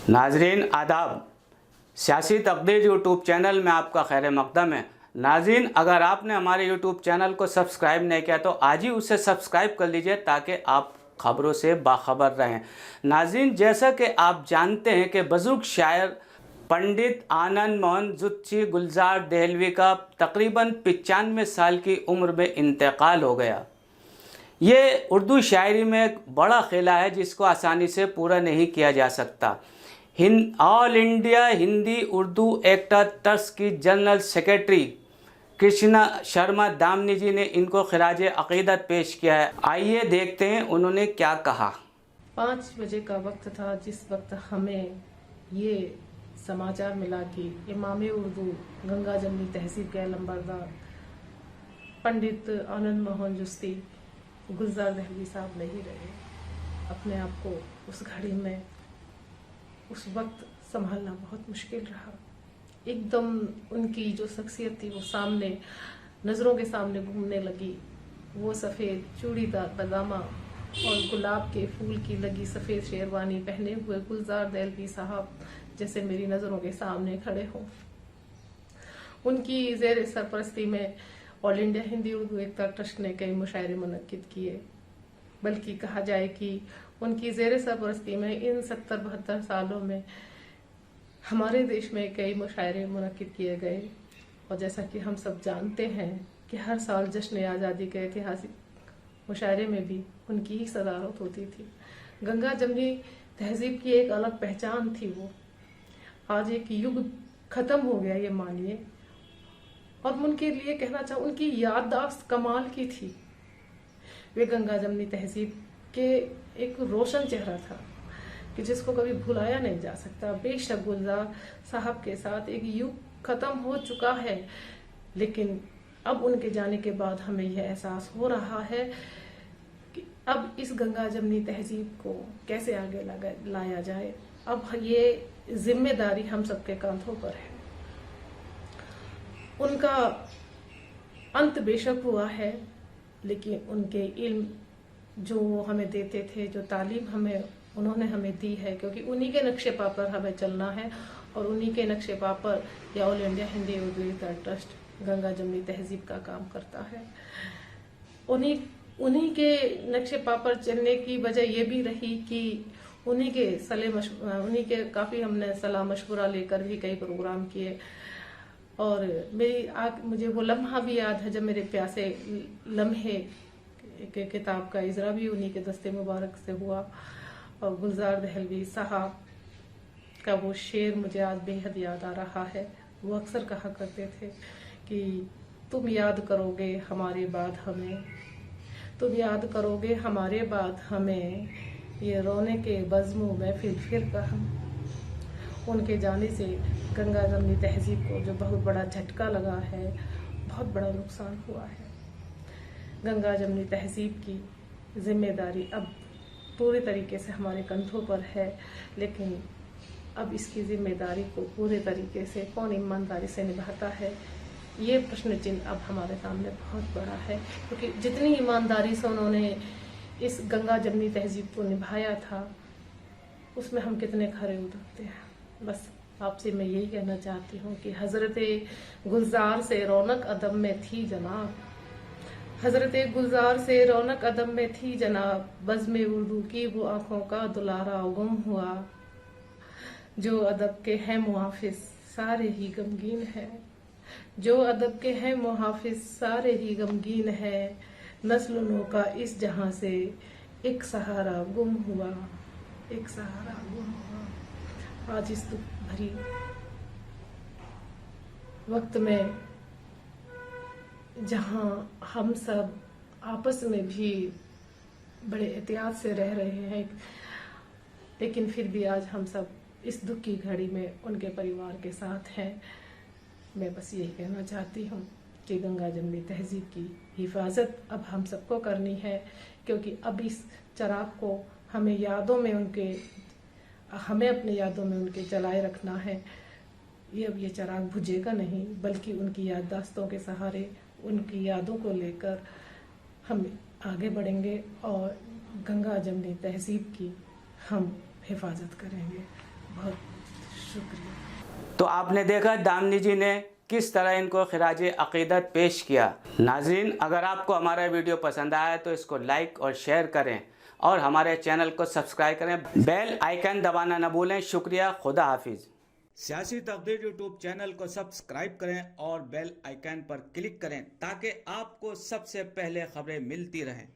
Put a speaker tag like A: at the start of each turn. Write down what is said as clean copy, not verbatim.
A: नाजरीन आदाब, सियासी तकदीर यूट्यूब चैनल में आपका खैर मकदम है। नाजरीन, अगर आपने हमारे यूट्यूब चैनल को सब्सक्राइब नहीं किया तो आज ही उसे सब्सक्राइब कर लीजिए ताकि आप खबरों से बाखबर रहें। नाजरीन, जैसा कि आप जानते हैं कि बुजुर्ग शायर पंडित आनंद मोहन ज़ुत्ची गुलजार देहलवी का तकरीबन 95 साल की उम्र में इंतकाल हो गया। ये उर्दू शायरी में एक बड़ा खेला है जिसको आसानी से पूरा नहीं किया जा सकता। All India Hindi Urdu actor trust की जनरल सेक्रेटरी कृष्णा शर्मा दामनी जी ने इनको खिराज अकीदत पेश किया है। आइए देखते हैं उन्होंने क्या कहा।
B: 5 बजे का वक्त था जिस वक्त हमें ये समाचार मिला कि इमाम उर्दू गंगा जमनी तहसीब के लंबरदार पंडित आनंद मोहन ज़ुत्ची गुलजार देहलवी साहब नहीं रहे। अपने आप को उस घड़ी में उस वक्त संभालना बहुत मुश्किल रहा। एकदम उनकी जो शख्सियत थी वो सामने नज़रों के सामने घूमने लगी। वो सफ़ेद चूड़ीदार पजामा और गुलाब के फूल की लगी सफ़ेद शेरवानी पहने हुए गुलजार देहलवी साहब जैसे मेरी नज़रों के सामने खड़े हों। उनकी ज़ेर सरपरस्ती में ऑल इंडिया हिंदी उर्दू एकता ट्रस्ट ने कई मुशायरे मुनक्किद किए। बल्कि कहा जाए कि उनकी ज़ेर सरपरस्ती में इन 70-72 सालों में हमारे देश में कई मुशायरे मुनक्किद किए गए। और जैसा कि हम सब जानते हैं कि हर साल जश्न आज़ादी के ऐतिहासिक मुशायरे में भी उनकी ही सदारत होती थी। गंगा जमनी तहजीब की एक अलग पहचान थी। वो आज एक युग ख़त्म हो गया ये मानिए। और मैं उनके लिए कहना चाहूँ, उनकी याददाश्त कमाल की थी। वे गंगा जमनी तहजीब के एक रोशन चेहरा था कि जिसको कभी भुलाया नहीं जा सकता। बेशक गुलजार साहब के साथ एक युग खत्म हो चुका है, लेकिन अब उनके जाने के बाद हमें यह एहसास हो रहा है कि अब इस गंगा जमनी तहजीब को कैसे आगे लाया जाए। अब ये जिम्मेदारी हम सबके कांधों पर है। उनका अंत बेशक हुआ है, लेकिन उनके इल्म जो वो हमें देते थे, जो तालीम उन्होंने हमें दी है, क्योंकि उन्हीं के नक्शे पा पर हमें चलना है और उन्हीं के नक्शे पा पर या ऑल इंडिया हिंदी उर्दू एकता ट्रस्ट गंगा जमनी तहजीब का काम करता है। उन्हीं के नक्शे पा पर चलने की वजह यह भी रही कि उन्हीं के काफ़ी हमने सलाह मशवरा लेकर भी कई प्रोग्राम किए। और मुझे वो लम्हा भी याद है जब मेरे प्यासे लम्हे के किताब का इजरा भी उन्हीं के दस्ते मुबारक से हुआ। और गुलजार देहलवी साहब का वो शेर मुझे आज बेहद याद आ रहा है। वो अक्सर कहा करते थे कि तुम याद करोगे हमारे बाद हमें, तुम याद करोगे हमारे बाद हमें, ये रोने के बज़्मों में फिर कहा। उनके जाने से गंगा जमनी तहजीब को जो बहुत बड़ा झटका लगा है, बहुत बड़ा नुकसान हुआ है। गंगा जमनी तहजीब की जिम्मेदारी अब पूरे तरीके से हमारे कंधों पर है, लेकिन अब इसकी जिम्मेदारी को पूरे तरीके से कौन ईमानदारी से निभाता है, ये प्रश्न चिन्ह अब हमारे सामने बहुत बड़ा है। क्योंकि जितनी ईमानदारी से उन्होंने इस गंगा जमनी तहजीब को निभाया था, उसमें हम कितने खरे उतरते हैं। बस आपसे मैं यही कहना चाहती हूँ कि हज़रत गुलजार से रौनक अदब में थी जनाब, हज़रत गुलजार से रौनक अदब में थी जनाब, बज़्म उर्दू की वो आँखों का दुलारा गुम हुआ। जो अदब के हैं मुहाफिज सारे ही गमगीन है, जो अदब के हैं मुहाफिज सारे ही गमगीन है, नस्ल नो का इस जहाँ से एक सहारा गुम हुआ, एक सहारा गुम हुआ। आज इस दुख भरी वक्त में जहां हम सब आपस में भी बड़े एहतियात से रह रहे हैं, लेकिन फिर भी आज हम सब इस दुख की घड़ी में उनके परिवार के साथ हैं। मैं बस यही कहना चाहती हूँ कि गंगा जमनी तहजीब की हिफाजत अब हम सबको करनी है, क्योंकि अब इस चिराग को हमें अपने यादों में उनके जलाए रखना है। अब ये चिराग बुझेगा नहीं, बल्कि उनकी याददाश्तों के सहारे, उनकी यादों को लेकर हम आगे बढ़ेंगे और गंगा जमनी तहजीब की हम हिफाजत करेंगे। बहुत
A: तो आपने देखा दामनी जी ने किस तरह इनको खिराज अकीदत पेश किया। नाज़रीन, अगर आपको हमारा वीडियो पसंद आया तो इसको लाइक और शेयर करें और हमारे चैनल को सब्सक्राइब करें, बेल आइकन दबाना न भूलें। शुक्रिया, खुदा हाफिज़। सियासी तकदीर यूट्यूब चैनल को सब्सक्राइब करें और बेल आइकन पर क्लिक करें ताकि आपको सबसे पहले खबरें मिलती रहें।